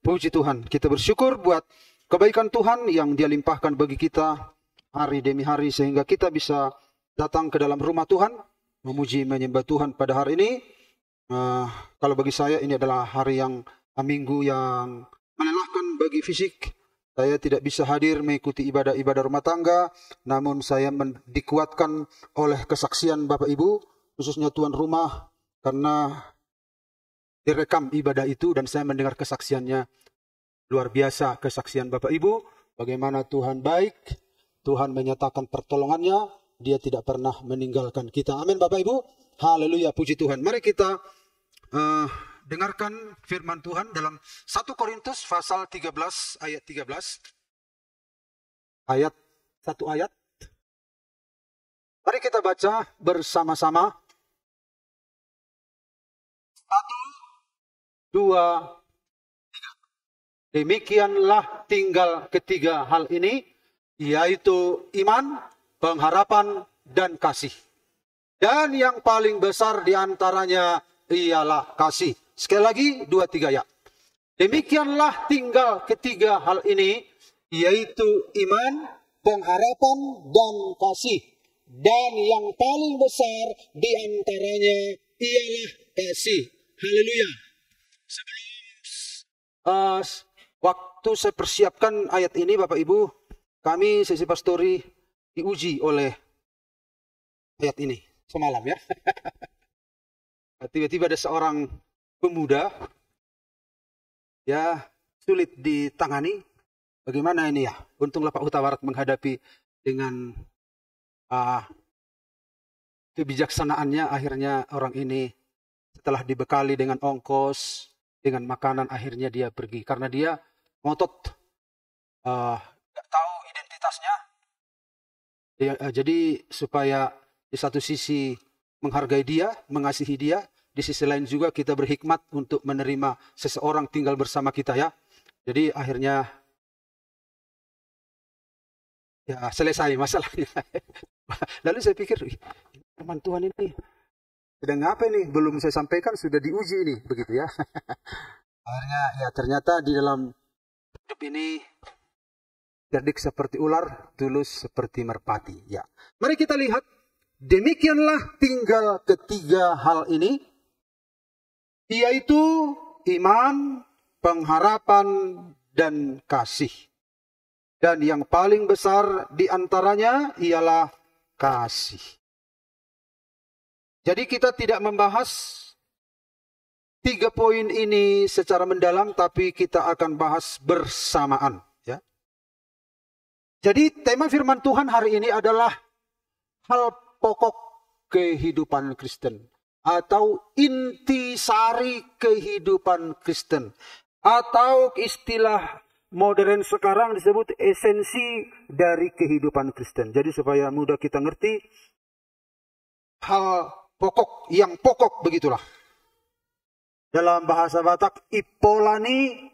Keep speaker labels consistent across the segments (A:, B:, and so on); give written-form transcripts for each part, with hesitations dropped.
A: Puji Tuhan, kita bersyukur buat kebaikan Tuhan yang Dia limpahkan bagi kita hari demi hari sehingga kita bisa datang ke dalam rumah Tuhan, memuji menyembah Tuhan pada hari ini. Kalau bagi saya ini adalah hari yang minggu yang melelahkan bagi fisik. Saya tidak bisa hadir mengikuti ibadah-ibadah rumah tangga, namun saya dikuatkan oleh kesaksian Bapak Ibu, khususnya tuan rumah, karena direkam ibadah itu dan saya mendengar kesaksiannya. Luar biasa kesaksian Bapak Ibu, bagaimana Tuhan baik, Tuhan menyatakan pertolongannya, Dia tidak pernah meninggalkan kita. Amin Bapak Ibu, haleluya, puji Tuhan. Mari kita dengarkan firman Tuhan dalam 1 Korintus pasal 13 ayat 13. Satu ayat. Mari kita baca bersama-sama. 1, 2, 3. Demikianlah tinggal ketiga hal ini, yaitu iman, pengharapan, dan kasih. Dan yang paling besar di antaranya ialah kasih. Sekali lagi, 2, 3 ya. Demikianlah tinggal ketiga hal ini, yaitu iman, pengharapan, dan kasih. Dan yang paling besar di antaranya ialah kasih. Haleluya. Sebelum waktu saya persiapkan ayat ini Bapak Ibu, kami sesi pastori diuji oleh ayat ini semalam ya. Tiba-tiba ada seorang pemuda ya sulit ditangani. Bagaimana ini ya? Untunglah Pak Huta Barat menghadapi dengan kebijaksanaannya. Akhirnya orang ini setelah dibekali dengan ongkos, dengan makanan, akhirnya dia pergi. Karena dia ngotot, nggak tahu identitasnya. Jadi supaya di satu sisi menghargai dia, mengasihi dia, di sisi lain juga kita berhikmat untuk menerima seseorang tinggal bersama kita ya. Jadi akhirnya ya selesai masalahnya. Lalu saya pikir, teman Tuhan ini sedang apa nih? Belum saya sampaikan sudah diuji ini, begitu ya. Akhirnya ya ternyata di dalam hidup ini cerdik seperti ular, tulus seperti merpati. Ya, mari kita lihat. Demikianlah tinggal ketiga hal ini, yaitu iman, pengharapan, dan kasih. Dan yang paling besar di antaranya ialah kasih. Jadi kita tidak membahas 3 poin ini secara mendalam, tapi kita akan bahas bersamaan. Ya. Jadi tema firman Tuhan hari ini adalah hal pokok kehidupan Kristen. Atau intisari kehidupan Kristen. Atau istilah modern sekarang disebut esensi dari kehidupan Kristen. Jadi supaya mudah kita ngerti, hal pokok, yang pokok begitulah. Dalam bahasa Batak, ipolani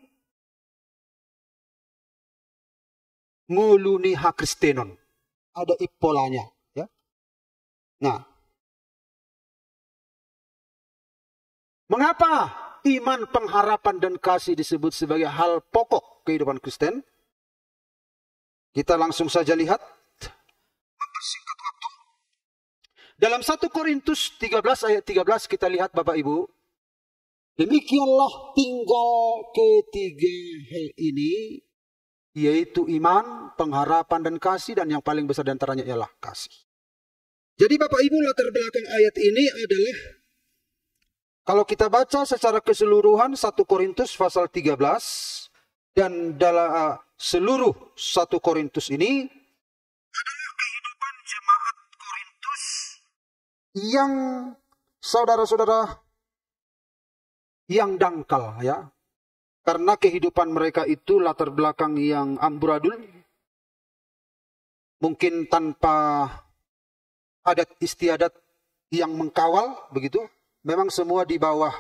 A: nguluni hak Kristenon. Ada ipolanya. Ya. Nah, mengapa iman, pengharapan, dan kasih disebut sebagai hal pokok kehidupan Kristen? Kita langsung saja lihat. Dalam 1 Korintus 13 ayat 13 kita lihat Bapak Ibu. Demikianlah tinggal ketiga hal ini, yaitu iman, pengharapan, dan kasih. Dan yang paling besar di antaranya ialah kasih. Jadi Bapak Ibu, latar belakang ayat ini adalah, kalau kita baca secara keseluruhan 1 Korintus pasal 13. Dan dalam seluruh 1 Korintus ini adalah kehidupan jemaat Korintus yang saudara-saudara yang dangkal ya. Karena kehidupan mereka itu latar belakang yang amburadul. Mungkin tanpa adat istiadat yang mengkawal begitu. Memang semua di bawah,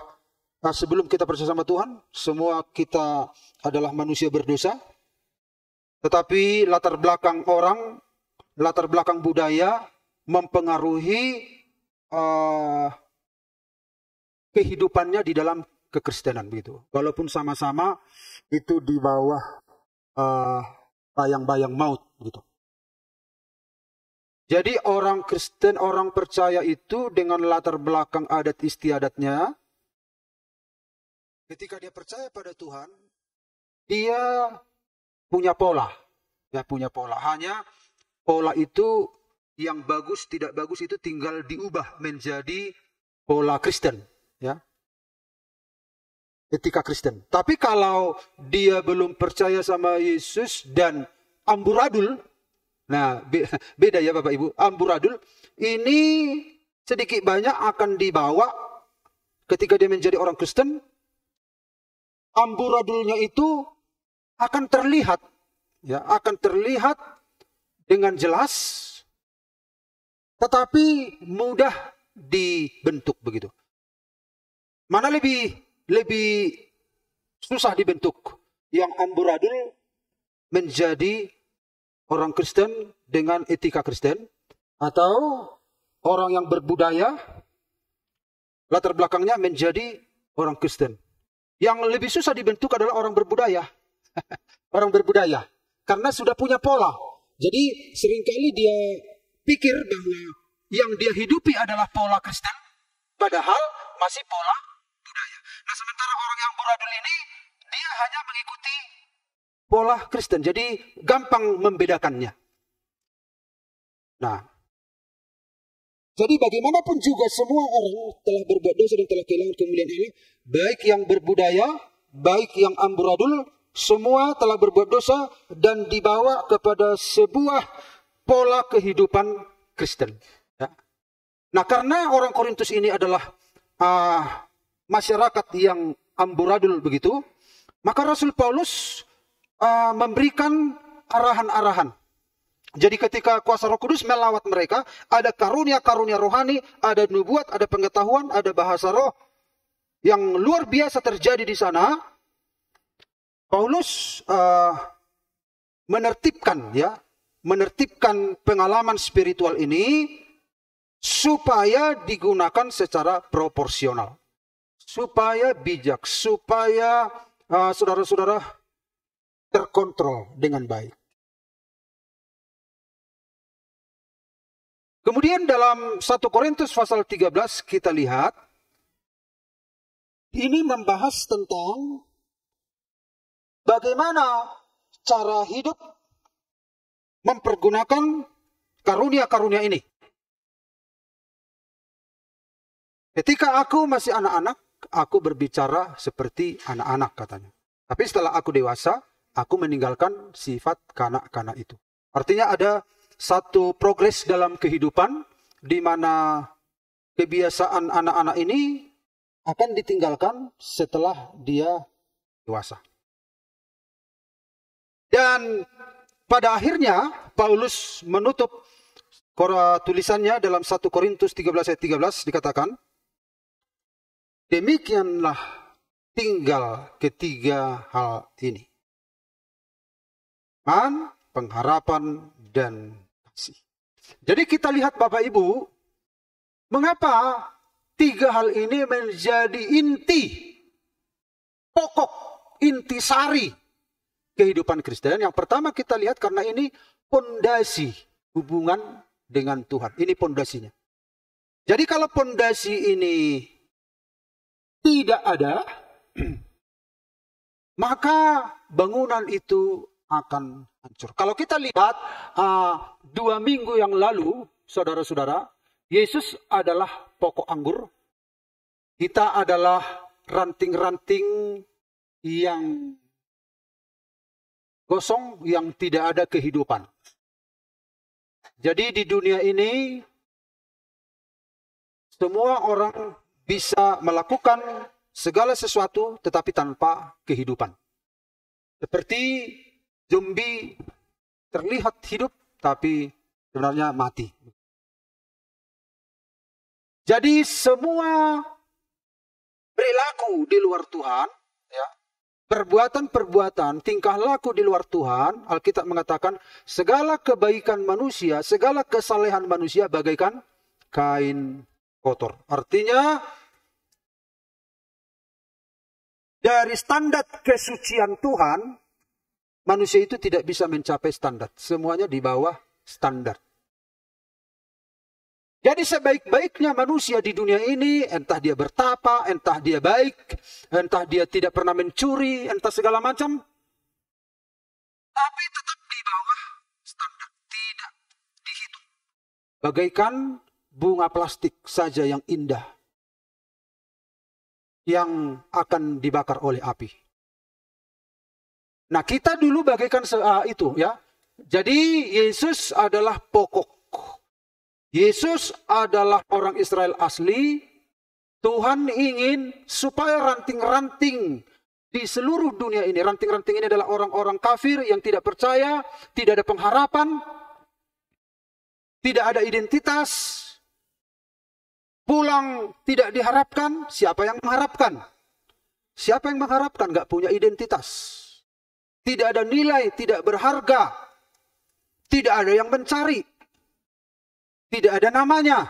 A: sebelum kita percaya sama Tuhan, semua kita adalah manusia berdosa. Tetapi latar belakang orang, latar belakang budaya mempengaruhi kehidupannya di dalam kekristenan begitu. Walaupun sama-sama itu di bawah bayang-bayang maut gitu. Jadi orang Kristen, orang percaya itu dengan latar belakang adat istiadatnya, ketika dia percaya pada Tuhan, dia punya pola. Ya, punya pola. Hanya pola itu yang bagus, tidak bagus itu tinggal diubah menjadi pola Kristen. Ya. Etika Kristen. Tapi kalau dia belum percaya sama Yesus dan amburadul, nah beda ya Bapak Ibu, amburadul ini sedikit banyak akan dibawa ketika dia menjadi orang Kristen. Amburadulnya itu akan terlihat, ya, akan terlihat dengan jelas, tetapi mudah dibentuk begitu. Mana lebih susah dibentuk? Yang amburadul menjadi orang Kristen dengan etika Kristen, atau orang yang berbudaya latar belakangnya menjadi orang Kristen. Yang lebih susah dibentuk adalah orang berbudaya. Orang berbudaya. Karena sudah punya pola. Jadi seringkali dia pikir bahwa yang dia hidupi adalah pola Kristen, padahal masih pola budaya. Nah, sementara orang yang amburadul ini, dia hanya mengikuti pola Kristen. Jadi gampang membedakannya. Nah, jadi bagaimanapun juga semua orang telah berbuat dosa dan telah kehilangan kemuliaan Allah. Baik yang berbudaya, baik yang amburadul, semua telah berbuat dosa dan dibawa kepada sebuah pola kehidupan Kristen. Ya. Nah, karena orang Korintus ini adalah masyarakat yang amburadul begitu, maka Rasul Paulus memberikan arahan-arahan. Jadi ketika kuasa Roh Kudus melawat mereka, ada karunia-karunia rohani, ada nubuat, ada pengetahuan, ada bahasa roh yang luar biasa terjadi di sana. Paulus menertibkan pengalaman spiritual ini supaya digunakan secara proporsional, supaya bijak, supaya saudara-saudara terkontrol dengan baik. Kemudian dalam 1 Korintus pasal 13 kita lihat, ini membahas tentang bagaimana cara hidup mempergunakan karunia-karunia ini. Ketika aku masih anak-anak, aku berbicara seperti anak-anak katanya. Tapi setelah aku dewasa, aku meninggalkan sifat kanak-kanak itu. Artinya ada satu progres dalam kehidupan di mana kebiasaan anak-anak ini akan ditinggalkan setelah dia dewasa. Dan pada akhirnya Paulus menutup tulisannya dalam 1 Korintus 13 ayat 13 dikatakan, demikianlah tinggal ketiga hal ini. Iman, pengharapan, dan kasih. Jadi kita lihat Bapak Ibu, mengapa tiga hal ini menjadi inti, pokok, inti sari kehidupan Kristen. Yang pertama kita lihat karena ini pondasi hubungan dengan Tuhan. Ini pondasinya. Jadi kalau pondasi ini tidak ada, maka bangunan itu akan hancur. Kalau kita lihat 2 minggu yang lalu, saudara-saudara, Yesus adalah pokok anggur. Kita adalah ranting-ranting yang gosong, yang tidak ada kehidupan. Jadi di dunia ini, semua orang bisa melakukan segala sesuatu tetapi tanpa kehidupan. Seperti zombie terlihat hidup tapi sebenarnya mati. Jadi semua perilaku di luar Tuhan, ya, perbuatan-perbuatan, tingkah laku di luar Tuhan, Alkitab mengatakan segala kebaikan manusia, segala kesalehan manusia bagaikan kain kotor. Artinya dari standar kesucian Tuhan, manusia itu tidak bisa mencapai standar. Semuanya di bawah standar. Jadi sebaik-baiknya manusia di dunia ini, entah dia bertapa, entah dia baik, entah dia tidak pernah mencuri, entah segala macam, tapi tetap di bawah standar, tidak dihitung. Bagaikan bunga plastik saja yang indah, yang akan dibakar oleh api. Nah, kita dulu bagaikan itu ya. Jadi Yesus adalah pokok. Yesus adalah orang Israel asli. Tuhan ingin supaya ranting-ranting di seluruh dunia ini, ranting-ranting ini adalah orang-orang kafir yang tidak percaya, tidak ada pengharapan, tidak ada identitas, pulang tidak diharapkan. Siapa yang mengharapkan? Siapa yang mengharapkan? Gak punya identitas. Tidak ada nilai, tidak berharga. Tidak ada yang mencari. Tidak ada namanya.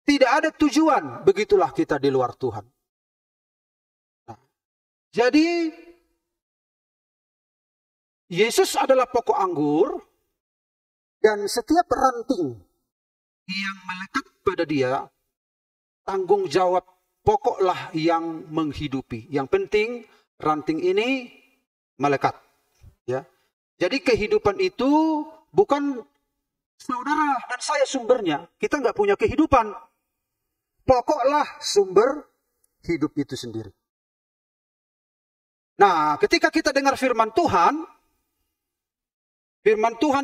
A: Tidak ada tujuan. Begitulah kita di luar Tuhan. Nah, jadi, Yesus adalah pokok anggur. Dan setiap ranting yang melekat pada dia, tanggung jawab pokoklah yang menghidupi. Yang penting, ranting ini melekat. Ya. Jadi kehidupan itu bukan saudara dan saya sumbernya. Kita nggak punya kehidupan. Pokoklah sumber hidup itu sendiri. Nah, ketika kita dengar firman Tuhan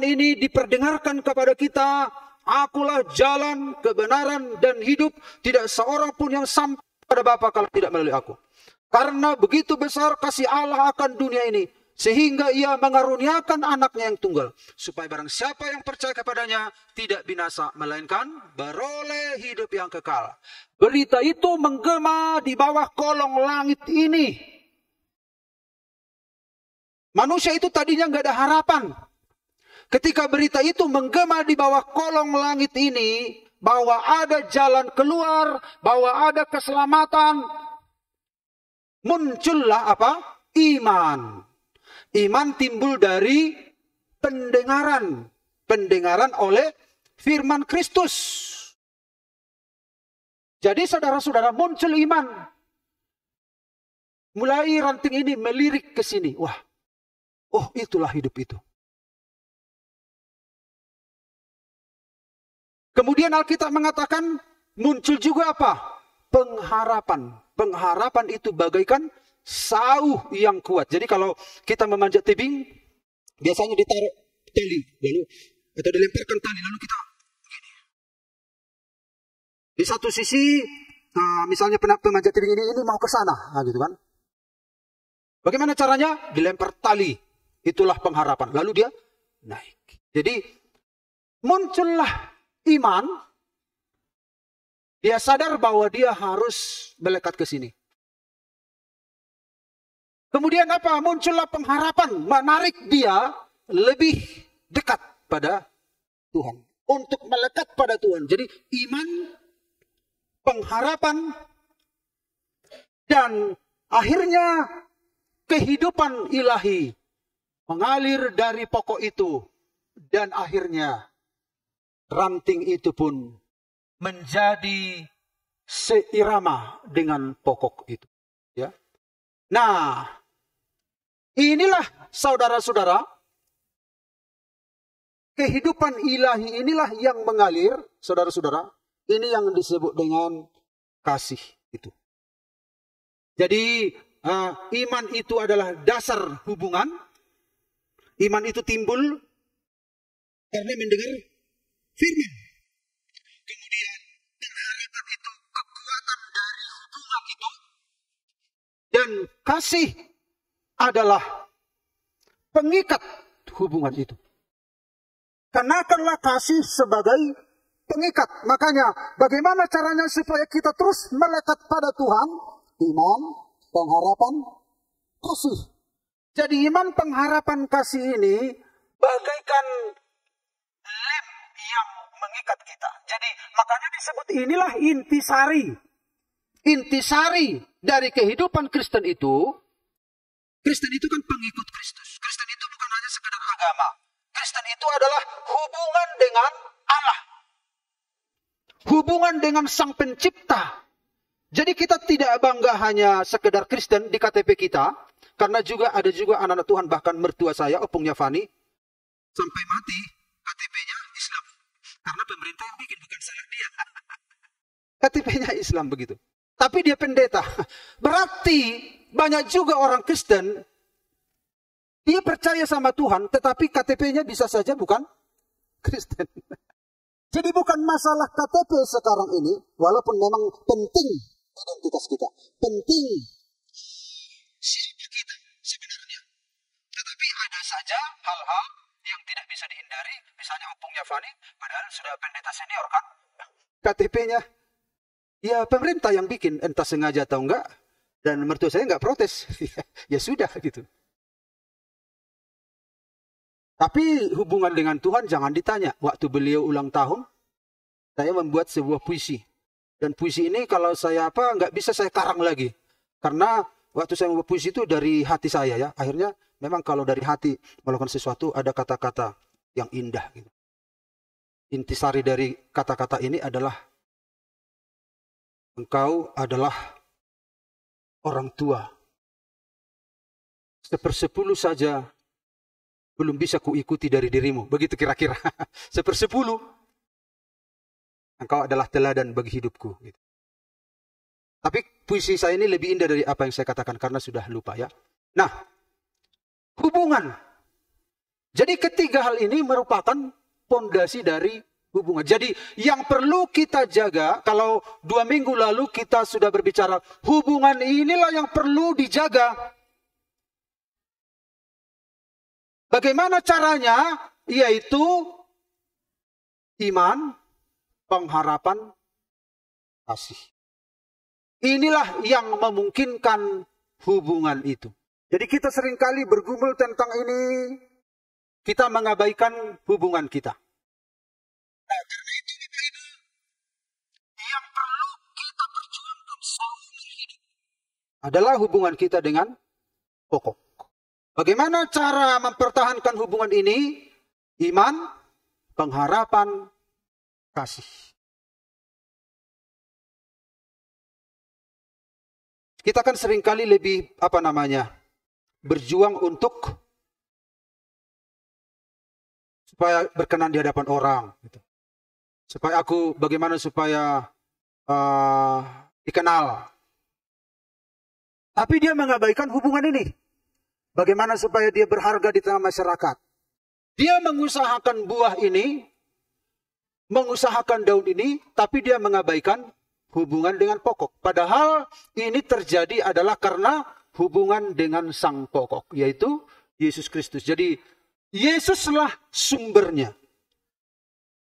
A: ini diperdengarkan kepada kita. Akulah jalan, kebenaran, dan hidup. Tidak seorang pun yang sampai pada Bapa kalau tidak melalui aku. Karena begitu besar kasih Allah akan dunia ini. Sehingga ia mengaruniakan anaknya yang tunggal. Supaya barang siapa yang percaya kepadanya tidak binasa. Melainkan beroleh hidup yang kekal. Berita itu menggema di bawah kolong langit ini. Manusia itu tadinya nggak ada harapan. Ketika berita itu menggema di bawah kolong langit ini. Bahwa ada jalan keluar. Bahwa ada keselamatan. Muncullah apa? Iman. Iman timbul dari pendengaran. Pendengaran oleh firman Kristus. Jadi saudara-saudara muncul iman. Mulai ranting ini melirik ke sini. Wah, oh itulah hidup itu. Kemudian Alkitab mengatakan muncul juga apa? Pengharapan. Pengharapan itu bagaikan sauh yang kuat. Jadi kalau kita memanjat tebing, biasanya ditaruh tali, lalu atau dilemparkan tali, lalu kita begini. Di satu sisi, misalnya pemanjat tebing ini mau ke sana, gitu kan? Bagaimana caranya? Dilempar tali. Itulah pengharapan. Lalu dia naik. Jadi muncullah iman. Dia sadar bahwa dia harus melekat ke sini. Kemudian apa? Muncullah pengharapan. Menarik dia lebih dekat pada Tuhan. Untuk melekat pada Tuhan. Jadi iman, pengharapan, dan akhirnya kehidupan ilahi mengalir dari pokok itu. Dan akhirnya ranting itu pun menjadi seirama dengan pokok itu. Ya. Nah, inilah saudara-saudara, kehidupan ilahi inilah yang mengalir, saudara-saudara. Ini yang disebut dengan kasih itu. Jadi iman itu adalah dasar hubungan. Iman itu timbul karena mendengar firman. Kemudian pengharapan itu kekuatan dari hubungan itu. Dan kasih adalah pengikat hubungan itu. Kenakanlah kasih sebagai pengikat. Makanya bagaimana caranya supaya kita terus melekat pada Tuhan? Iman, pengharapan, kasih. Jadi iman, pengharapan, kasih ini bagaikan lem yang mengikat kita. Jadi makanya disebut inilah intisari. intisari dari kehidupan Kristen itu kan pengikut Kristus. Kristen itu bukan hanya sekedar agama. Kristen itu adalah hubungan dengan Allah. Hubungan dengan Sang Pencipta. Jadi kita tidak bangga hanya sekedar Kristen di KTP kita. Karena ada juga anak-anak Tuhan, bahkan mertua saya, opungnya Fani, sampai mati KTP-nya Islam. Karena pemerintah yang bikin, bukan saya, dia. KTP-nya Islam begitu. Tapi dia pendeta. Berarti banyak juga orang Kristen, dia percaya sama Tuhan, tetapi KTP-nya bisa saja bukan Kristen. Jadi bukan masalah KTP sekarang ini, walaupun memang penting identitas kita. Penting siapa kita sebenarnya. Tetapi ada saja hal-hal yang tidak bisa dihindari. Misalnya opungnya Fani, padahal sudah pendeta senior kan. KTP-nya, ya pemerintah yang bikin, entah sengaja atau enggak. Dan mertua saya enggak protes. Ya sudah gitu. Tapi hubungan dengan Tuhan jangan ditanya. Waktu beliau ulang tahun, saya membuat sebuah puisi. Dan puisi ini kalau saya nggak bisa saya karang lagi. Karena waktu saya membuat puisi itu dari hati saya ya. Akhirnya memang kalau dari hati melakukan sesuatu ada kata-kata yang indah. Gitu. Intisari dari kata-kata ini adalah engkau adalah orang tua. 1/10 saja belum bisa kuikuti dari dirimu. Begitu kira-kira. 1/10. Engkau adalah teladan bagi hidupku. Gitu. Tapi puisi saya ini lebih indah dari apa yang saya katakan karena sudah lupa ya. Nah, hubungan. Jadi ketiga hal ini merupakan pondasi dari hubungan. Jadi yang perlu kita jaga, kalau 2 minggu lalu kita sudah berbicara, hubungan inilah yang perlu dijaga. Bagaimana caranya? Yaitu iman, pengharapan, kasih. Inilah yang memungkinkan hubungan itu. Jadi kita seringkali bergumul tentang ini, kita mengabaikan hubungan kita. Nah, karena itu yang perlu kita perjuangkan seumur hidup adalah hubungan kita dengan pokok. Bagaimana cara mempertahankan hubungan ini? Iman, pengharapan, kasih. Kita kan seringkali lebih berjuang untuk supaya berkenan di hadapan orang. Gitu. Bagaimana supaya dikenal. Tapi dia mengabaikan hubungan ini. Bagaimana supaya dia berharga di tengah masyarakat. Dia mengusahakan buah ini, mengusahakan daun ini, tapi dia mengabaikan hubungan dengan pokok. Padahal ini terjadi adalah karena hubungan dengan sang pokok, yaitu Yesus Kristus. Jadi Yesuslah sumbernya.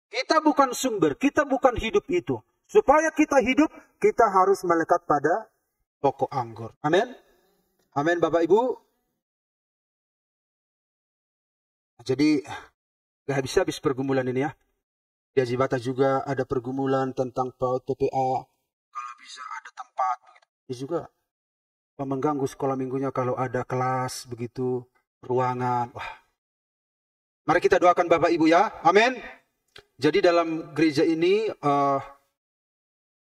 A: Kita bukan sumber, kita bukan hidup itu. Supaya kita hidup, kita harus melekat pada pokok anggur. Amin. Amin Bapak Ibu. Jadi gak habis-habis pergumulan ini ya. Di Ajibata juga ada pergumulan tentang PAUD TPA. Kalau bisa ada tempat. Ini juga mengganggu sekolah minggunya kalau ada kelas begitu, ruangan. Wah. Mari kita doakan Bapak Ibu ya. Amin. Jadi dalam gereja ini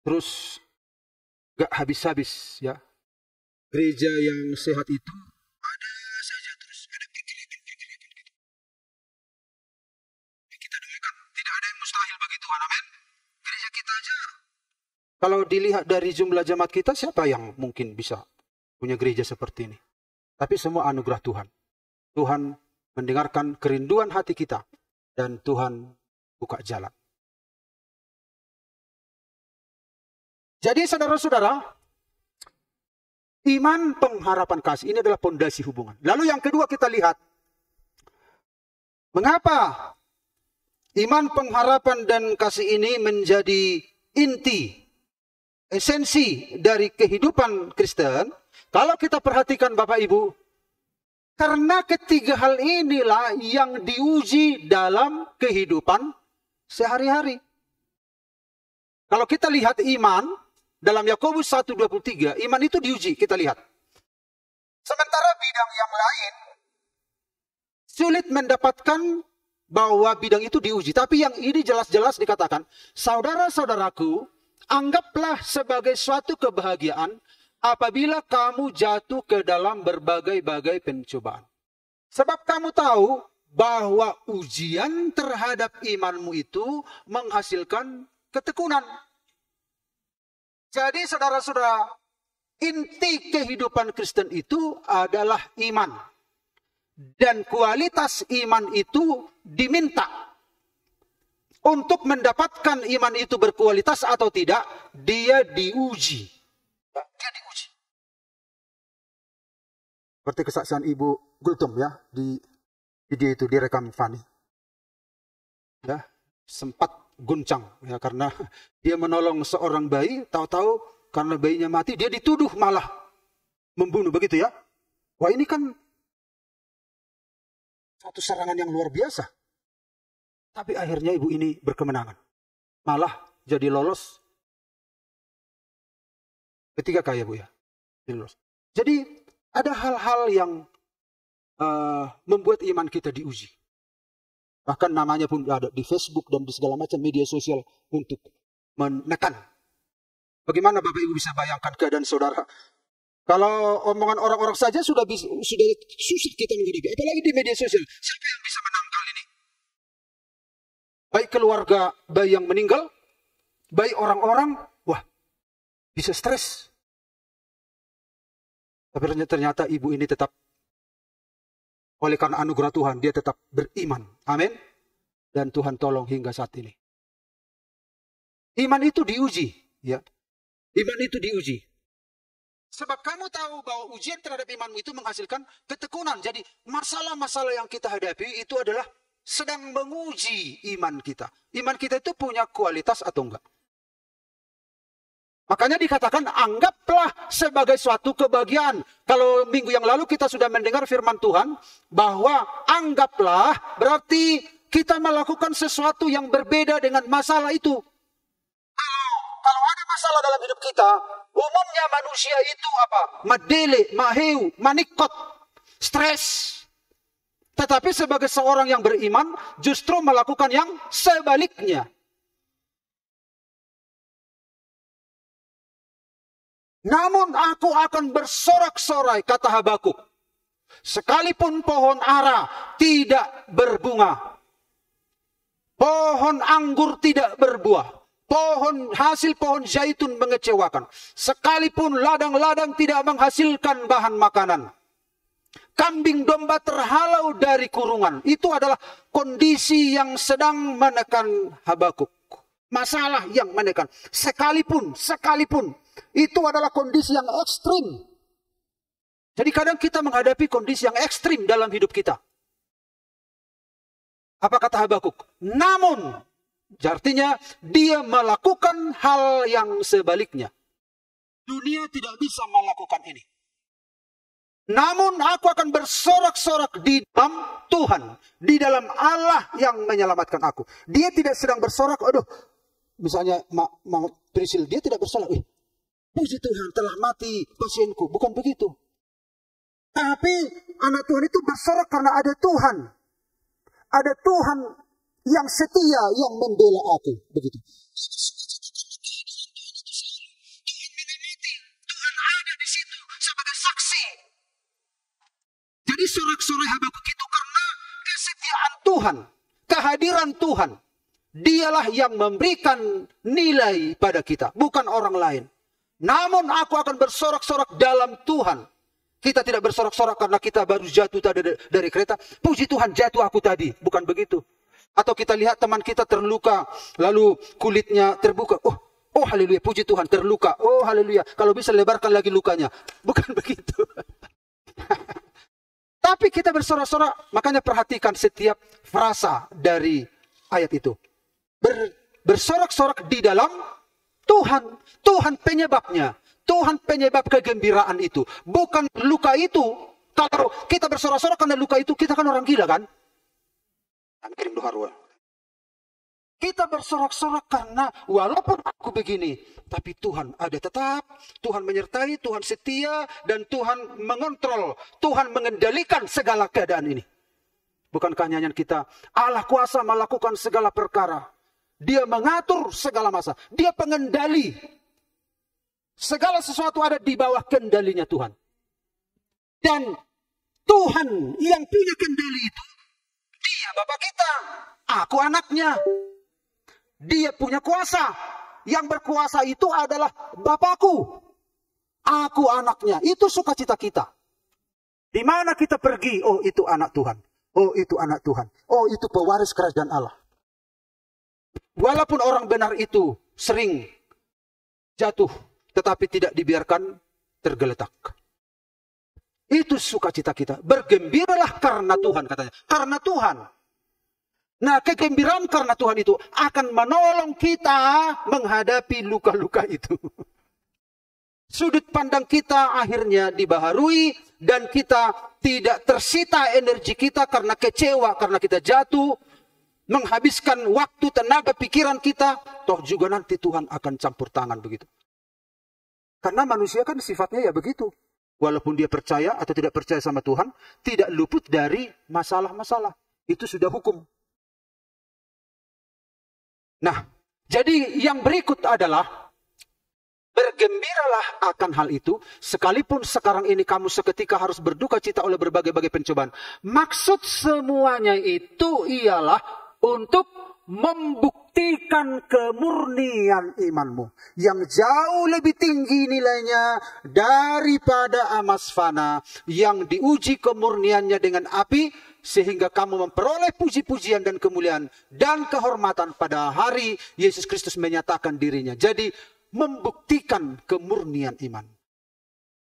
A: terus gak habis-habis ya. Gereja yang sehat itu ada saja terus ada pergerakan-pergerakan gitu. Kita doakan tidak ada yang mustahil bagi Tuhan. Amin. Gereja kita aja. Kalau dilihat dari jumlah jemaat kita, siapa yang mungkin bisa punya gereja seperti ini? Tapi semua anugerah Tuhan. Tuhan mendengarkan kerinduan hati kita dan Tuhan buka jalan. Jadi saudara-saudara, iman, pengharapan, kasih ini adalah pondasi hubungan. Lalu yang kedua kita lihat, mengapa iman, pengharapan, dan kasih ini menjadi inti, esensi dari kehidupan Kristen. Kalau kita perhatikan Bapak Ibu, karena ketiga hal inilah yang diuji dalam kehidupan sehari-hari. Kalau kita lihat iman, dalam Yakobus 1:23, iman itu diuji, kita lihat. Sementara bidang yang lain sulit mendapatkan bahwa bidang itu diuji. Tapi yang ini jelas-jelas dikatakan, saudara-saudaraku, anggaplah sebagai suatu kebahagiaan apabila kamu jatuh ke dalam berbagai-bagai pencobaan. Sebab kamu tahu bahwa ujian terhadap imanmu itu menghasilkan ketekunan. Jadi saudara-saudara, inti kehidupan Kristen itu adalah iman. Dan kualitas iman itu diminta. Untuk mendapatkan iman itu berkualitas atau tidak, dia diuji. Dia diuji. Seperti kesaksian Ibu Gultum ya, di video itu direkam Fani. Ya, sempat guncang ya karena dia menolong seorang bayi, tahu-tahu karena bayinya mati dia dituduh malah membunuh, begitu ya. Wah, ini kan satu serangan yang luar biasa. Tapi akhirnya ibu ini berkemenangan. Malah jadi lolos ketiga kaya, Bu ya. Jadi ada hal-hal yang membuat iman kita diuji. Bahkan namanya pun ada di Facebook dan di segala macam media sosial untuk menekan. Bagaimana Bapak Ibu bisa bayangkan keadaan saudara? Kalau omongan orang-orang saja sudah susah kita menghadapi. Apalagi di media sosial. Siapa yang bisa menangkal ini? Baik keluarga bayi yang meninggal, baik orang-orang, wah bisa stres. Tapi ternyata ibu ini tetap, oleh karena anugerah Tuhan, dia tetap beriman. Amin. Dan Tuhan tolong hingga saat ini. Iman itu diuji. Ya. Iman itu diuji. Sebab kamu tahu bahwa ujian terhadap imanmu itu menghasilkan ketekunan. Jadi masalah-masalah yang kita hadapi itu adalah sedang menguji iman kita. Iman kita itu punya kualitas atau enggak. Makanya dikatakan anggaplah sebagai suatu kebahagiaan. Kalau minggu yang lalu kita sudah mendengar firman Tuhan bahwa anggaplah berarti kita melakukan sesuatu yang berbeda dengan masalah itu. Kalau ada masalah dalam hidup kita, umumnya manusia itu apa? Madele, maheu, manikot, stres. Tetapi sebagai seorang yang beriman justru melakukan yang sebaliknya. Namun aku akan bersorak-sorai, kata Habakuk. Sekalipun pohon ara tidak berbunga, pohon anggur tidak berbuah, hasil pohon zaitun mengecewakan, sekalipun ladang-ladang tidak menghasilkan bahan makanan, kambing domba terhalau dari kurungan. Itu adalah kondisi yang sedang menekan Habakuk. Masalah yang menekan. Sekalipun. Itu adalah kondisi yang ekstrim. Jadi kadang kita menghadapi kondisi yang ekstrim dalam hidup kita. Apa kata Habakuk? Namun, artinya dia melakukan hal yang sebaliknya. Dunia tidak bisa melakukan ini. Namun aku akan bersorak-sorak di dalam Tuhan. Di dalam Allah yang menyelamatkan aku. Dia tidak sedang bersorak, aduh. Misalnya Prisil, dia tidak bersorak. Puji Tuhan telah mati pasienku. Bukan begitu. Tapi anak Tuhan itu bersorak karena ada Tuhan. Ada Tuhan yang setia yang membela aku. Begitu. Tuhan ada di situ sebagai saksi. Jadi sorak-sorai Habakuk itu karena kesetiaan Tuhan. Kehadiran Tuhan. Dialah yang memberikan nilai pada kita. Bukan orang lain. Namun aku akan bersorak-sorak dalam Tuhan. Kita tidak bersorak-sorak karena kita baru jatuh tadi dari kereta. Puji Tuhan jatuh aku tadi. Bukan begitu. Atau kita lihat teman kita terluka. Lalu kulitnya terbuka. Oh haleluya. Puji Tuhan terluka. Oh haleluya. Kalau bisa lebarkan lagi lukanya. Bukan begitu. Tapi kita bersorak-sorak. Makanya perhatikan setiap frasa dari ayat itu. Bersorak-sorak di dalam Tuhan. Tuhan penyebabnya. Tuhan penyebab kegembiraan itu. Bukan luka itu. Kalau kita bersorak-sorak karena luka itu, kita kan orang gila kan? Kita bersorak-sorak karena walaupun aku begini, tapi Tuhan ada tetap, Tuhan menyertai, Tuhan setia, dan Tuhan mengontrol, Tuhan mengendalikan segala keadaan ini. Bukankah nyanyian kita, Allah kuasa melakukan segala perkara. Dia mengatur segala masa, dia pengendali. Segala sesuatu ada di bawah kendalinya Tuhan. Dan Tuhan yang punya kendali itu, dia Bapa kita, aku anaknya. Dia punya kuasa. Yang berkuasa itu adalah Bapakku. Aku anaknya. Itu sukacita kita. Di mana kita pergi, oh itu anak Tuhan. Oh itu anak Tuhan. Oh itu pewaris kerajaan Allah. Walaupun orang benar itu sering jatuh, tetapi tidak dibiarkan tergeletak. Itu sukacita kita. Bergembiralah karena Tuhan katanya. Karena Tuhan. Nah, kegembiraan karena Tuhan itu akan menolong kita menghadapi luka-luka itu. Sudut pandang kita akhirnya dibaharui dan kita tidak tersita energi kita karena kecewa, karena kita jatuh, menghabiskan waktu, tenaga, pikiran kita. Toh juga nanti Tuhan akan campur tangan begitu. Karena manusia kan sifatnya ya begitu. Walaupun dia percaya atau tidak percaya sama Tuhan, tidak luput dari masalah-masalah. Itu sudah hukum. Nah, jadi yang berikut adalah bergembiralah akan hal itu, sekalipun sekarang ini kamu seketika harus berduka cita oleh berbagai-bagai pencobaan. Maksud semuanya itu ialah untuk membuktikan kemurnian imanmu yang jauh lebih tinggi nilainya daripada emas fana yang diuji kemurniannya dengan api, sehingga kamu memperoleh puji-pujian dan kemuliaan dan kehormatan pada hari Yesus Kristus menyatakan dirinya. Jadi membuktikan kemurnian iman.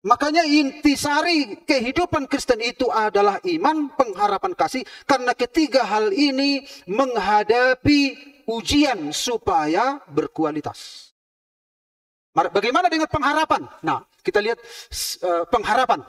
A: Makanya intisari kehidupan Kristen itu adalah iman, pengharapan, kasih. Karena ketiga hal ini menghadapi ujian supaya berkualitas. Bagaimana dengan pengharapan? Nah, kita lihat pengharapan.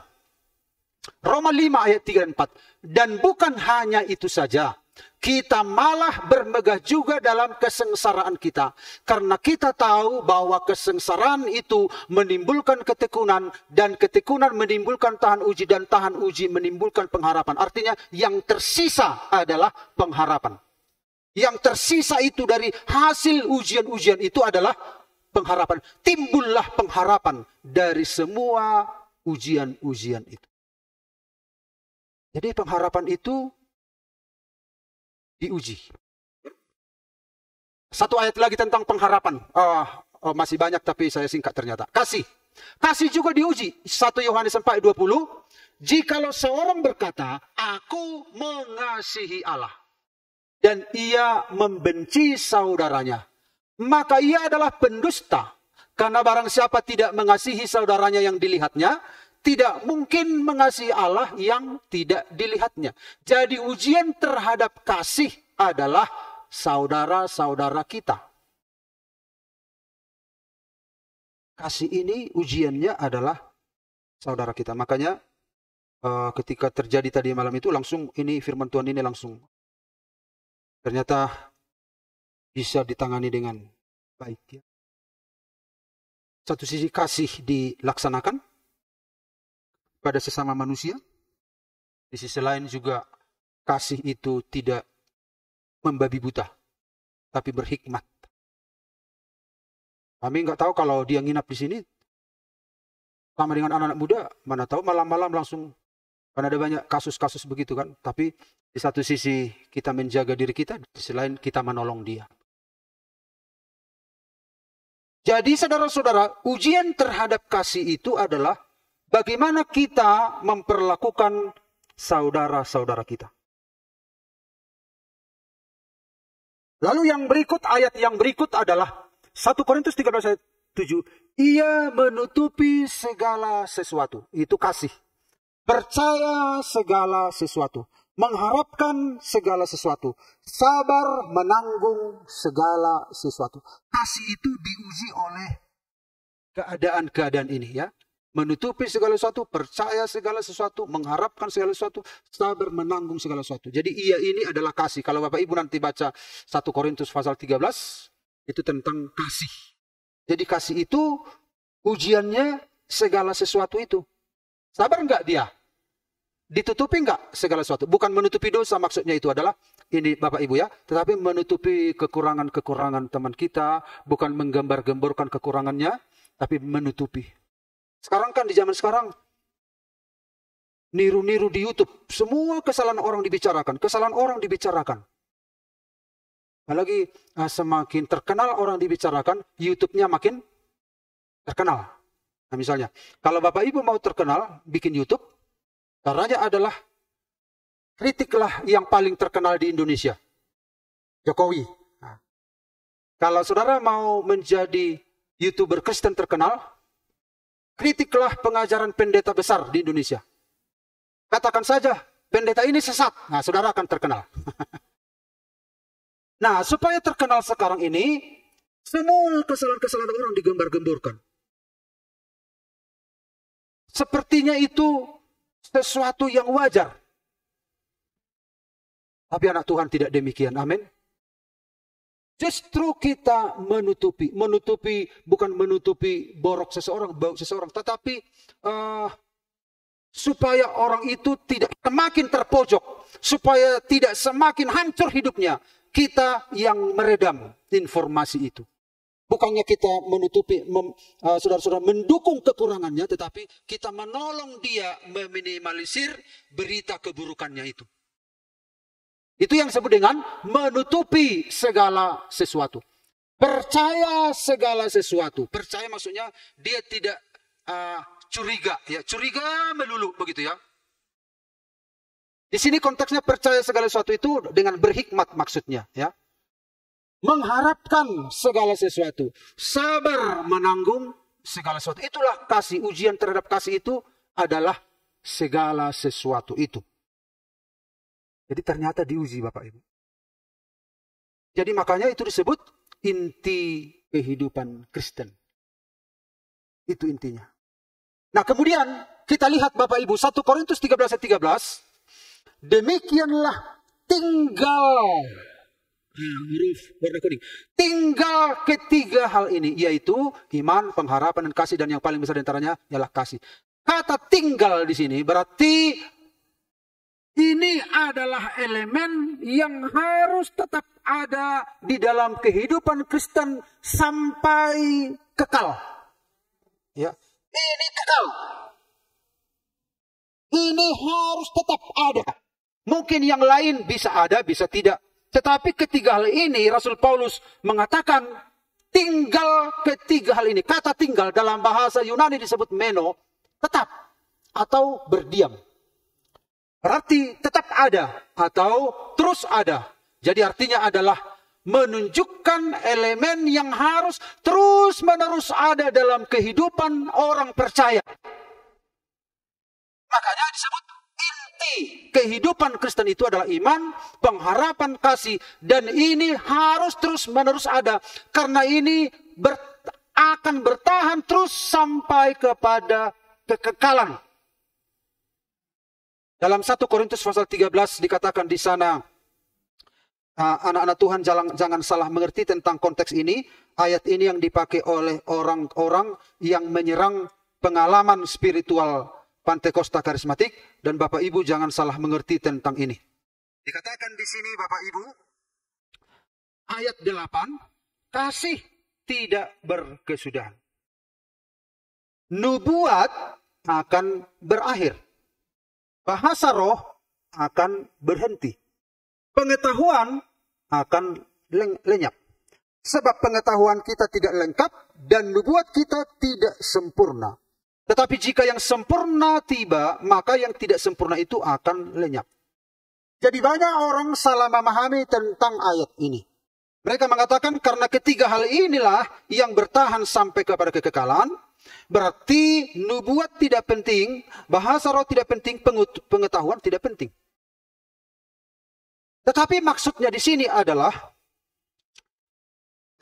A: Roma 5 ayat 3 dan 4. Dan bukan hanya itu saja. Kita malah bermegah juga dalam kesengsaraan kita. Karena kita tahu bahwa kesengsaraan itu menimbulkan ketekunan. Dan ketekunan menimbulkan tahan uji. Dan tahan uji menimbulkan pengharapan. Artinya yang tersisa adalah pengharapan. Yang tersisa itu dari hasil ujian-ujian itu adalah pengharapan. Timbullah pengharapan dari semua ujian-ujian itu. Jadi pengharapan itu diuji. Satu ayat lagi tentang pengharapan. Masih banyak tapi saya singkat ternyata. Kasih. Kasih juga diuji. 1 Yohanes 4:20. Jikalau seorang berkata, aku mengasihi Allah. Dan ia membenci saudaranya. Maka ia adalah pendusta. Karena barang siapa tidak mengasihi saudaranya yang dilihatnya, tidak mungkin mengasihi Allah yang tidak dilihatnya. Jadi ujian terhadap kasih adalah saudara-saudara kita. Kasih ini ujiannya adalah saudara kita. Makanya ketika terjadi tadi malam itu langsung ini firman Tuhan ini langsung ternyata bisa ditangani dengan baik. Ya. Satu sisi kasih dilaksanakan pada sesama manusia. Di sisi lain juga kasih itu tidak membabi buta, tapi berhikmat. Kami nggak tahu kalau dia nginap di sini sama dengan anak-anak muda, mana tahu malam-malam langsung, karena ada banyak kasus-kasus begitu kan. Tapi di satu sisi kita menjaga diri kita, di sisi lain kita menolong dia. Jadi saudara-saudara, ujian terhadap kasih itu adalah bagaimana kita memperlakukan saudara-saudara kita. Lalu yang berikut, ayat yang berikut adalah 1 Korintus 13 ayat 7. Ia menutupi segala sesuatu. Itu kasih. Percaya segala sesuatu. Mengharapkan segala sesuatu. Sabar menanggung segala sesuatu. Kasih itu diuji oleh keadaan-keadaan ini ya. Menutupi segala sesuatu, percaya segala sesuatu, mengharapkan segala sesuatu, sabar menanggung segala sesuatu. Jadi ia ini adalah kasih. Kalau Bapak Ibu nanti baca 1 Korintus pasal 13, itu tentang kasih. Jadi kasih itu ujiannya segala sesuatu itu. Sabar enggak dia? Ditutupi enggak segala sesuatu? Bukan menutupi dosa, maksudnya itu adalah ini Bapak Ibu ya, tetapi menutupi kekurangan-kekurangan teman kita, bukan menggambar-gemborkan kekurangannya, tapi menutupi. Sekarang kan di zaman sekarang niru-niru di YouTube, semua kesalahan orang dibicarakan, kesalahan orang dibicarakan. Apalagi semakin terkenal orang dibicarakan, YouTube-nya makin terkenal. Nah misalnya, kalau Bapak Ibu mau terkenal, bikin YouTube, caranya adalah kritiklah yang paling terkenal di Indonesia, Jokowi. Nah, kalau saudara mau menjadi YouTuber Kristen terkenal, kritiklah pengajaran pendeta besar di Indonesia. Katakan saja, pendeta ini sesat. Nah, saudara akan terkenal. Nah, supaya terkenal sekarang ini, semua kesalahan-kesalahan orang digembar-gemborkan. Sepertinya itu sesuatu yang wajar. Tapi anak Tuhan tidak demikian. Amin. Justru kita menutupi bukan menutupi borok seseorang, bau seseorang, tetapi supaya orang itu tidak semakin terpojok, supaya tidak semakin hancur hidupnya, kita yang meredam informasi itu. Bukannya kita menutupi, saudara-saudara mendukung kekurangannya, tetapi kita menolong dia meminimalisir berita keburukannya itu. Itu yang disebut dengan menutupi segala sesuatu. Percaya segala sesuatu. Percaya maksudnya dia tidak curiga, ya, curiga melulu begitu ya. Di sini konteksnya percaya segala sesuatu itu dengan berhikmat maksudnya, ya. Mengharapkan segala sesuatu, sabar menanggung segala sesuatu. Itulah kasih. Ujian terhadap kasih itu adalah segala sesuatu itu. Jadi ternyata diuji Bapak Ibu. Jadi makanya itu disebut inti kehidupan Kristen. Itu intinya. Nah kemudian kita lihat Bapak Ibu 1 Korintus 13 ayat 13. Demikianlah tinggal. Huruf warna kuning. Tinggal ketiga hal ini. Yaitu iman, pengharapan, dan kasih. Dan yang paling besar diantaranya ialah kasih. Kata tinggal di sini berarti ini adalah elemen yang harus tetap ada di dalam kehidupan Kristen sampai kekal. Ya, ini kekal. Ini harus tetap ada. Mungkin yang lain bisa ada, bisa tidak. Tetapi ketiga hal ini Rasul Paulus mengatakan tinggal ketiga hal ini. Kata tinggal dalam bahasa Yunani disebut meno, tetap atau berdiam. Berarti tetap ada atau terus ada. Jadi artinya adalah menunjukkan elemen yang harus terus menerus ada dalam kehidupan orang percaya. Makanya disebut inti kehidupan Kristen itu adalah iman, pengharapan, kasih. Dan ini harus terus menerus ada. Karena ini akan bertahan terus sampai kepada kekekalan. Dalam 1 Korintus pasal 13 dikatakan di sana, anak-anak Tuhan jangan salah mengerti tentang konteks ini. Ayat ini yang dipakai oleh orang-orang yang menyerang pengalaman spiritual Pantekosta karismatik. Dan Bapak Ibu jangan salah mengerti tentang ini. Dikatakan di sini Bapak Ibu, ayat 8, kasih tidak berkesudahan. Nubuat akan berakhir. Bahasa roh akan berhenti. Pengetahuan akan lenyap. Sebab pengetahuan kita tidak lengkap dan nubuat kita tidak sempurna. Tetapi jika yang sempurna tiba, maka yang tidak sempurna itu akan lenyap. Jadi banyak orang salah memahami tentang ayat ini. Mereka mengatakan karena ketiga hal inilah yang bertahan sampai kepada kekekalan. Berarti nubuat tidak penting, bahasa roh tidak penting, pengetahuan tidak penting. Tetapi maksudnya di sini adalah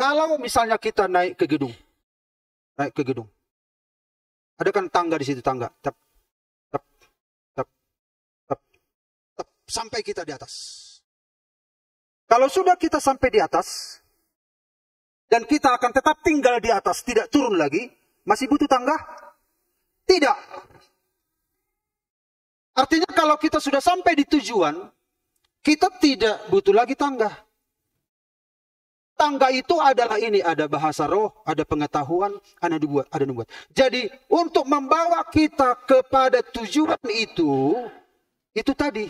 A: kalau misalnya kita naik ke gedung. Ada kan tangga di situ, tangga. Tep, tep, tep, tep, tep, sampai kita di atas. Kalau sudah kita sampai di atas, dan kita akan tetap tinggal di atas, tidak turun lagi, masih butuh tangga? Tidak. Artinya kalau kita sudah sampai di tujuan, kita tidak butuh lagi tangga. Tangga itu adalah ini, ada bahasa roh, ada pengetahuan, ada nubuat. Jadi untuk membawa kita kepada tujuan itu tadi.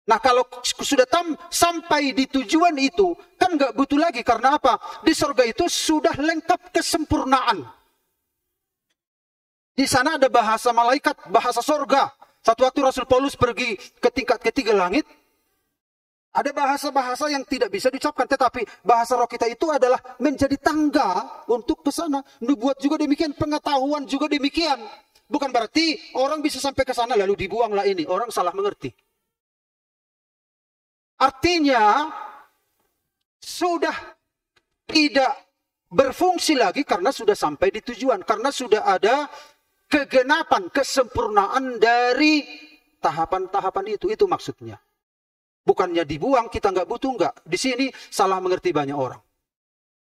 A: Nah kalau sudah sampai di tujuan itu, kan nggak butuh lagi. Karena apa? Di surga itu sudah lengkap kesempurnaan. Di sana ada bahasa malaikat, bahasa surga. Satu waktu Rasul Paulus pergi ke tingkat ketiga langit, ada bahasa-bahasa yang tidak bisa diucapkan, tetapi bahasa roh kita itu adalah menjadi tangga untuk ke sana. Nubuat juga demikian, pengetahuan juga demikian. Bukan berarti orang bisa sampai ke sana lalu dibuanglah ini. Orang salah mengerti. Artinya sudah tidak berfungsi lagi karena sudah sampai di tujuan. Karena sudah ada kegenapan, kesempurnaan dari tahapan-tahapan itu. Itu maksudnya. Bukannya dibuang, kita nggak butuh, nggak. Di sini salah mengerti banyak orang.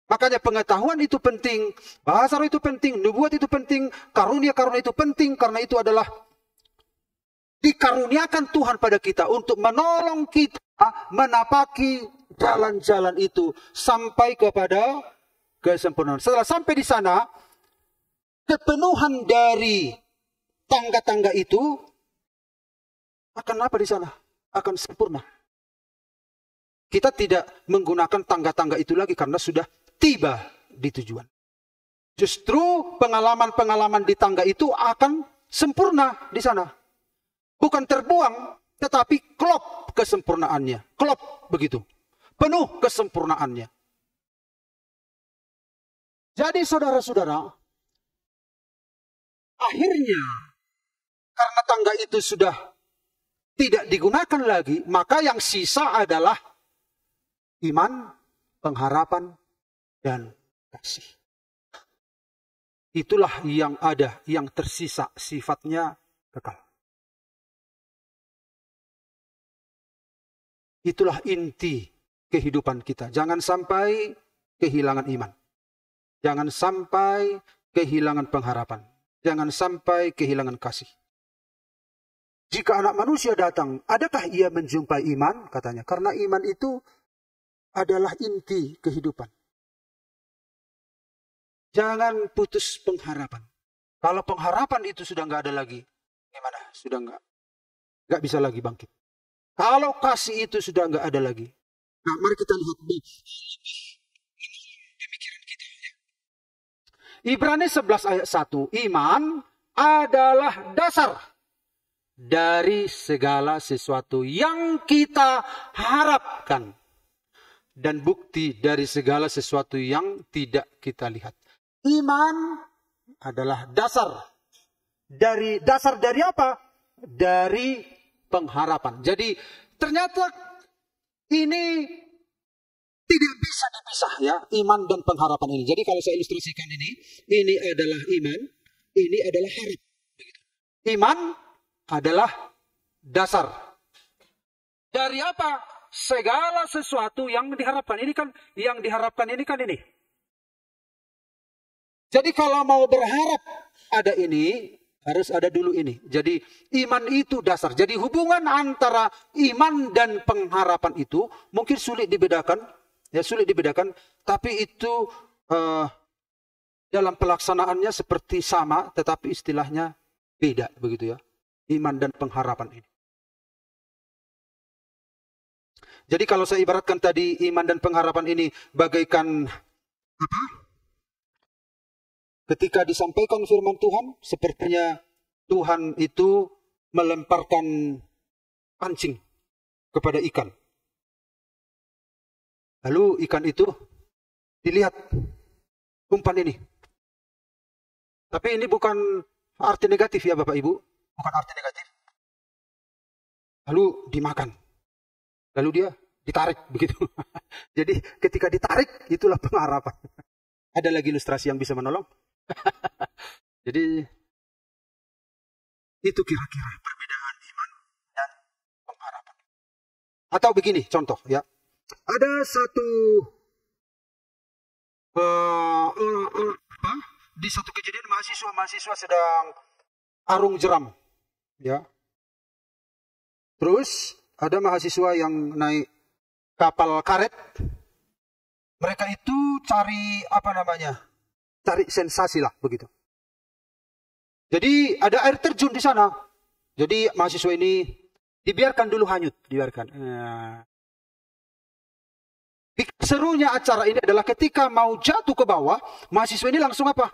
A: Makanya pengetahuan itu penting, bahasa roh itu penting, nubuat itu penting, karunia-karunia itu penting, karena itu adalah dikaruniakan Tuhan pada kita untuk menolong kita menapaki jalan-jalan itu sampai kepada kesempurnaan. Setelah sampai di sana, kepenuhan dari tangga-tangga itu akan apa di sana? Akan sempurna. Kita tidak menggunakan tangga-tangga itu lagi karena sudah tiba di tujuan. Justru pengalaman-pengalaman di tangga itu akan sempurna di sana. Bukan terbuang, tetapi klop kesempurnaannya. Klop begitu. Penuh kesempurnaannya. Jadi saudara-saudara, akhirnya karena tangga itu sudah tidak digunakan lagi, maka yang sisa adalah iman, pengharapan, dan kasih. Itulah yang ada, yang tersisa, sifatnya kekal. Itulah inti kehidupan kita. Jangan sampai kehilangan iman. Jangan sampai kehilangan pengharapan. Jangan sampai kehilangan kasih. Jika anak manusia datang, adakah ia menjumpai iman? Katanya. Karena iman itu adalah inti kehidupan. Jangan putus pengharapan. Kalau pengharapan itu sudah nggak ada lagi, gimana? Sudah nggak bisa lagi bangkit. Kalau kasih itu sudah nggak ada lagi. Nah, mari kita lihat pemikiran kita. Ibrani 11 ayat 1. Iman adalah dasar dari segala sesuatu yang kita harapkan. Dan bukti dari segala sesuatu yang tidak kita lihat. Iman adalah dasar. Dasar dari apa? Dari pengharapan. Jadi ternyata ini tidak bisa dipisah ya, iman dan pengharapan ini. Jadi kalau saya ilustrasikan ini adalah iman, ini adalah harap. Iman adalah dasar. Dari apa? Segala sesuatu yang diharapkan. Ini kan, yang diharapkan ini kan ini. Jadi kalau mau berharap ada ini, harus ada dulu ini. Jadi iman itu dasar. Jadi hubungan antara iman dan pengharapan itu mungkin sulit dibedakan. Ya sulit dibedakan. Tapi itu dalam pelaksanaannya seperti sama. Tetapi istilahnya beda begitu ya. Iman dan pengharapan ini. Jadi kalau saya ibaratkan tadi iman dan pengharapan ini bagaikan apa? Ketika disampaikan firman Tuhan, sepertinya Tuhan itu melemparkan pancing kepada ikan. Lalu ikan itu dilihat umpan ini. Tapi ini bukan arti negatif ya Bapak Ibu. Bukan arti negatif. Lalu dimakan. Lalu dia ditarik begitu. Jadi ketika ditarik itulah pengharapan. Ada lagi ilustrasi yang bisa menolong? Jadi Itu kira-kira perbedaan iman dan pengharapan. Atau begini contoh ya. Ada satu di satu kejadian mahasiswa sedang arung jeram ya. Terus ada mahasiswa yang naik kapal karet. Mereka itu cari cari sensasi lah begitu. Jadi ada air terjun di sana. Jadi mahasiswa ini dibiarkan dulu hanyut, dibiarkan. Serunya acara ini adalah ketika mau jatuh ke bawah, mahasiswa ini langsung apa?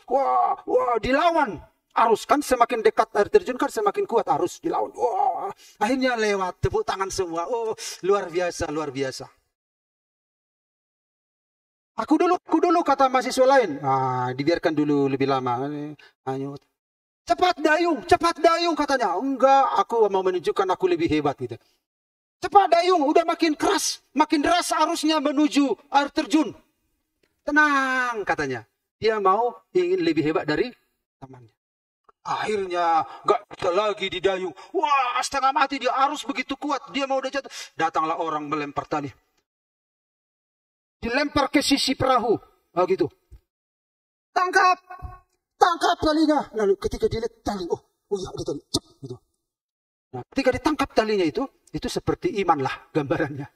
A: Wah, dilawan arus. Kan semakin dekat air terjun kan semakin kuat arus, dilawan. Wah, akhirnya lewat, tepuk tangan semua. Oh, luar biasa, luar biasa. Aku dulu kata mahasiswa lain. Dibiarkan dulu lebih lama. Hanyut. Cepat dayung katanya. Enggak, aku mau menunjukkan aku lebih hebat gitu. Cepat dayung, udah makin keras, makin deras arusnya menuju air terjun. Tenang katanya. Dia ingin lebih hebat dari temannya. Akhirnya gak bisa lagi didayung. Wah, setengah mati dia, arus begitu kuat. Dia mau udah jatuh. Datanglah orang melempar tali. Dilempar ke sisi perahu. Gitu. Tangkap talinya. Lalu ketika dilihat tali, oh iya ada tali. Cep, gitu. Nah, ketika ditangkap talinya itu seperti iman lah gambarannya.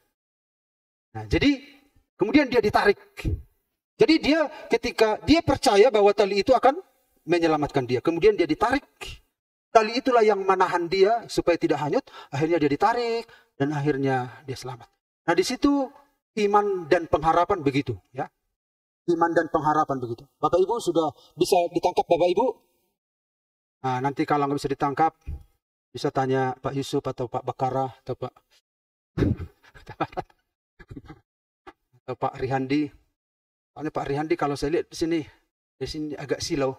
A: Nah, jadi kemudian dia ditarik. Jadi ketika dia percaya bahwa tali itu akan menyelamatkan dia. Kemudian dia ditarik. Tali itulah yang menahan dia supaya tidak hanyut. Akhirnya dia ditarik dan akhirnya dia selamat. Nah, di situ iman dan pengharapan begitu, ya. Iman dan pengharapan begitu. Bapak Ibu sudah bisa ditangkap Bapak Ibu? Nah, nanti kalau nggak bisa ditangkap, bisa tanya Pak Yusuf atau Pak Bakara atau Pak Rihandi. Soalnya Pak Rihandi kalau saya lihat di sini agak silau.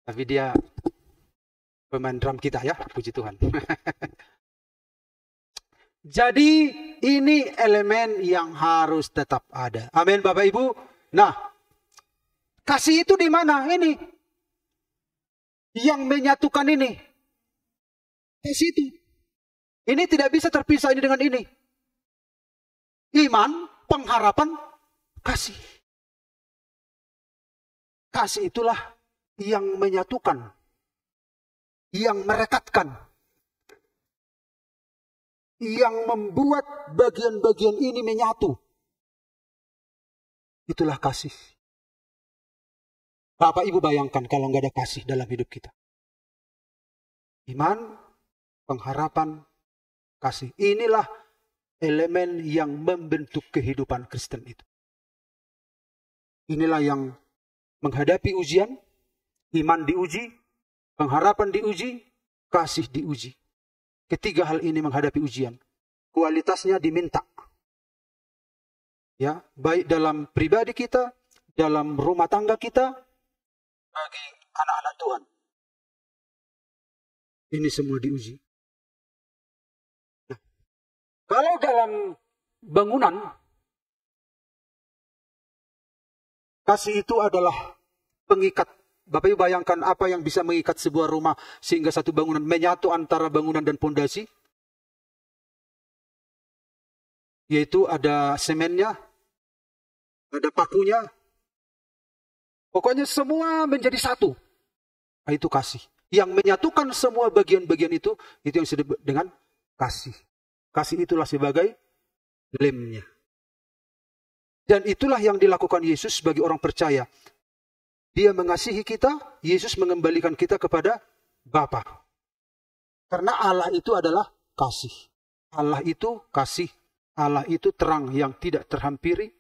A: Tapi dia pemain drum kita ya, puji Tuhan. Jadi ini elemen yang harus tetap ada. Amin Bapak Ibu. Nah, kasih itu di mana? Ini yang menyatukan ini. Kasih itu. Ini tidak bisa terpisah ini dengan ini. Iman, pengharapan, kasih. Kasih itulah yang menyatukan. Yang merekatkan. Yang membuat bagian-bagian ini menyatu. Itulah kasih. Bapak Ibu bayangkan kalau nggak ada kasih dalam hidup kita. Iman, pengharapan, kasih. Inilah elemen yang membentuk kehidupan Kristen itu. Inilah yang menghadapi ujian, iman diuji, pengharapan diuji, kasih diuji. Ketiga hal ini menghadapi ujian. Kualitasnya diminta. Ya, baik dalam pribadi kita, dalam rumah tangga kita, bagi anak-anak Tuhan. Ini semua diuji. Nah, kalau dalam bangunan, kasih itu adalah pengikat. Bapak Ibu bayangkan apa yang bisa mengikat sebuah rumah sehingga satu bangunan menyatu antara bangunan dan pondasi. Yaitu ada semennya, ada pakunya. Pokoknya semua menjadi satu. Nah, itu kasih. Yang menyatukan semua bagian-bagian itu yang disebut dengan kasih. Kasih itulah sebagai lemnya. Dan itulah yang dilakukan Yesus bagi orang percaya. Dia mengasihi kita, Yesus mengembalikan kita kepada Bapa. Karena Allah itu adalah kasih. Allah itu kasih. Allah itu terang yang tidak terhampiri.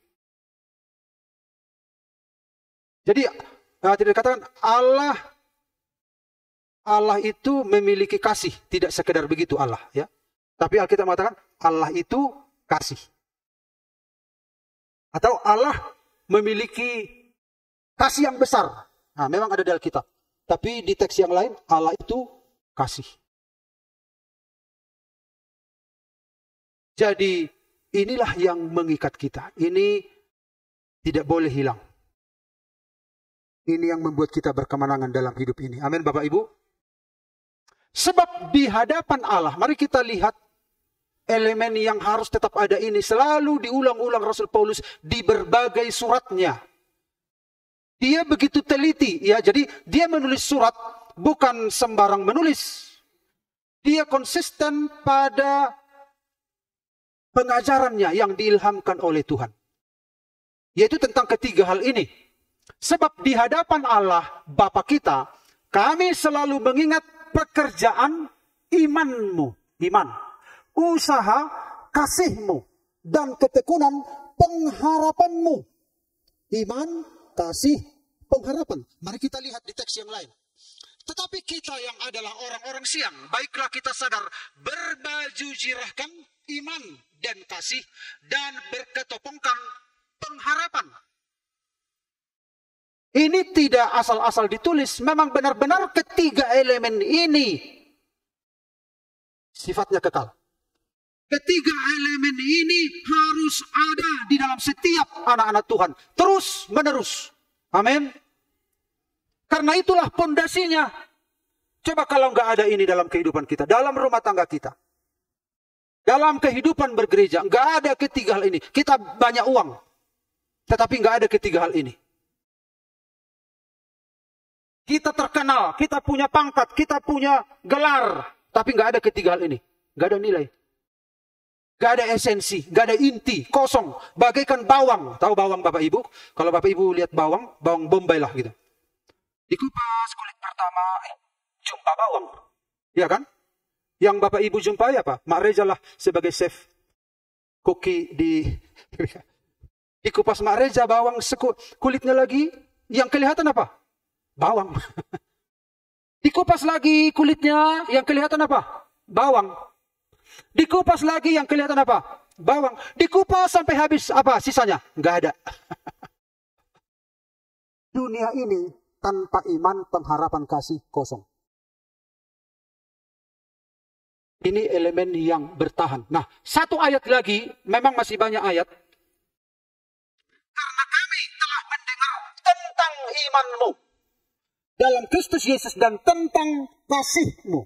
A: Jadi tidak dikatakan Allah itu memiliki kasih. Tidak sekedar begitu Allah, ya. Tapi Alkitab mengatakan Allah itu kasih. Atau Allah memiliki kasih yang besar. Nah, memang ada di Alkitab. Tapi di teks yang lain, Allah itu kasih. Jadi, inilah yang mengikat kita. Ini tidak boleh hilang. Ini yang membuat kita berkemenangan dalam hidup ini. Amin Bapak Ibu. Sebab di hadapan Allah, mari kita lihat elemen yang harus tetap ada ini. Selalu diulang-ulang Rasul Paulus di berbagai suratnya. Dia begitu teliti, ya. Jadi dia menulis surat bukan sembarang menulis. Dia konsisten pada pengajarannya yang diilhamkan oleh Tuhan. Yaitu tentang ketiga hal ini. Sebab di hadapan Allah Bapa kita, kami selalu mengingat pekerjaan imanmu. Iman. Usaha kasihmu. Dan ketekunan pengharapanmu. Iman, kasih, pengharapan. Mari kita lihat di teks yang lain. Tetapi kita yang adalah orang-orang siang, baiklah kita sadar, berbaju jirahkan iman dan kasih, dan berketopongkan pengharapan. Ini tidak asal-asal ditulis, memang benar-benar ketiga elemen ini sifatnya kekal. Ketiga elemen ini harus ada di dalam setiap anak-anak Tuhan, terus menerus. Amin. Karena itulah pondasinya. Coba kalau nggak ada ini dalam kehidupan kita, dalam rumah tangga kita, dalam kehidupan bergereja, nggak ada ketiga hal ini. Kita banyak uang, tetapi nggak ada ketiga hal ini. Kita terkenal, kita punya pangkat, kita punya gelar, tapi nggak ada ketiga hal ini. Nggak ada nilai, nggak ada esensi, nggak ada inti, kosong, bagaikan bawang. Tahu bawang Bapak Ibu? Kalau Bapak Ibu lihat bawang, bawang bombay lah gitu. Dikupas kulit pertama, jumpa bawang. Ya kan? Yang Bapak Ibu jumpai apa? Mak Reza lah sebagai chef koki di... Dikupas Mak Reza bawang, kulitnya lagi. Yang kelihatan apa? Bawang. Dikupas lagi kulitnya, yang kelihatan apa? Bawang. Dikupas lagi, yang kelihatan apa? Bawang. Dikupas sampai habis, apa sisanya? Nggak ada. Dunia ini tanpa iman, pengharapan, kasih, kosong. Ini elemen yang bertahan. Nah, satu ayat lagi, memang masih banyak ayat. Karena kami telah mendengar tentang imanmu dalam Kristus Yesus dan tentang kasihmu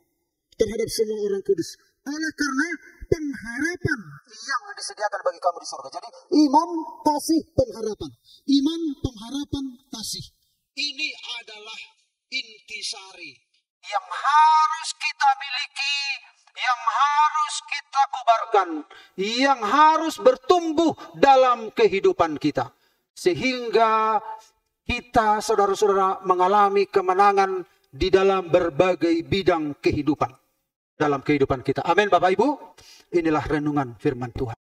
A: terhadap semua orang kudus. Oleh karena pengharapan yang disediakan bagi kamu di surga. Jadi iman, kasih, pengharapan. Iman, pengharapan, kasih. Ini adalah intisari yang harus kita miliki, yang harus kita kobarkan, yang harus bertumbuh dalam kehidupan kita. Sehingga kita, saudara-saudara, mengalami kemenangan di dalam berbagai bidang kehidupan. Dalam kehidupan kita. Amin Bapak Ibu. Inilah renungan firman Tuhan.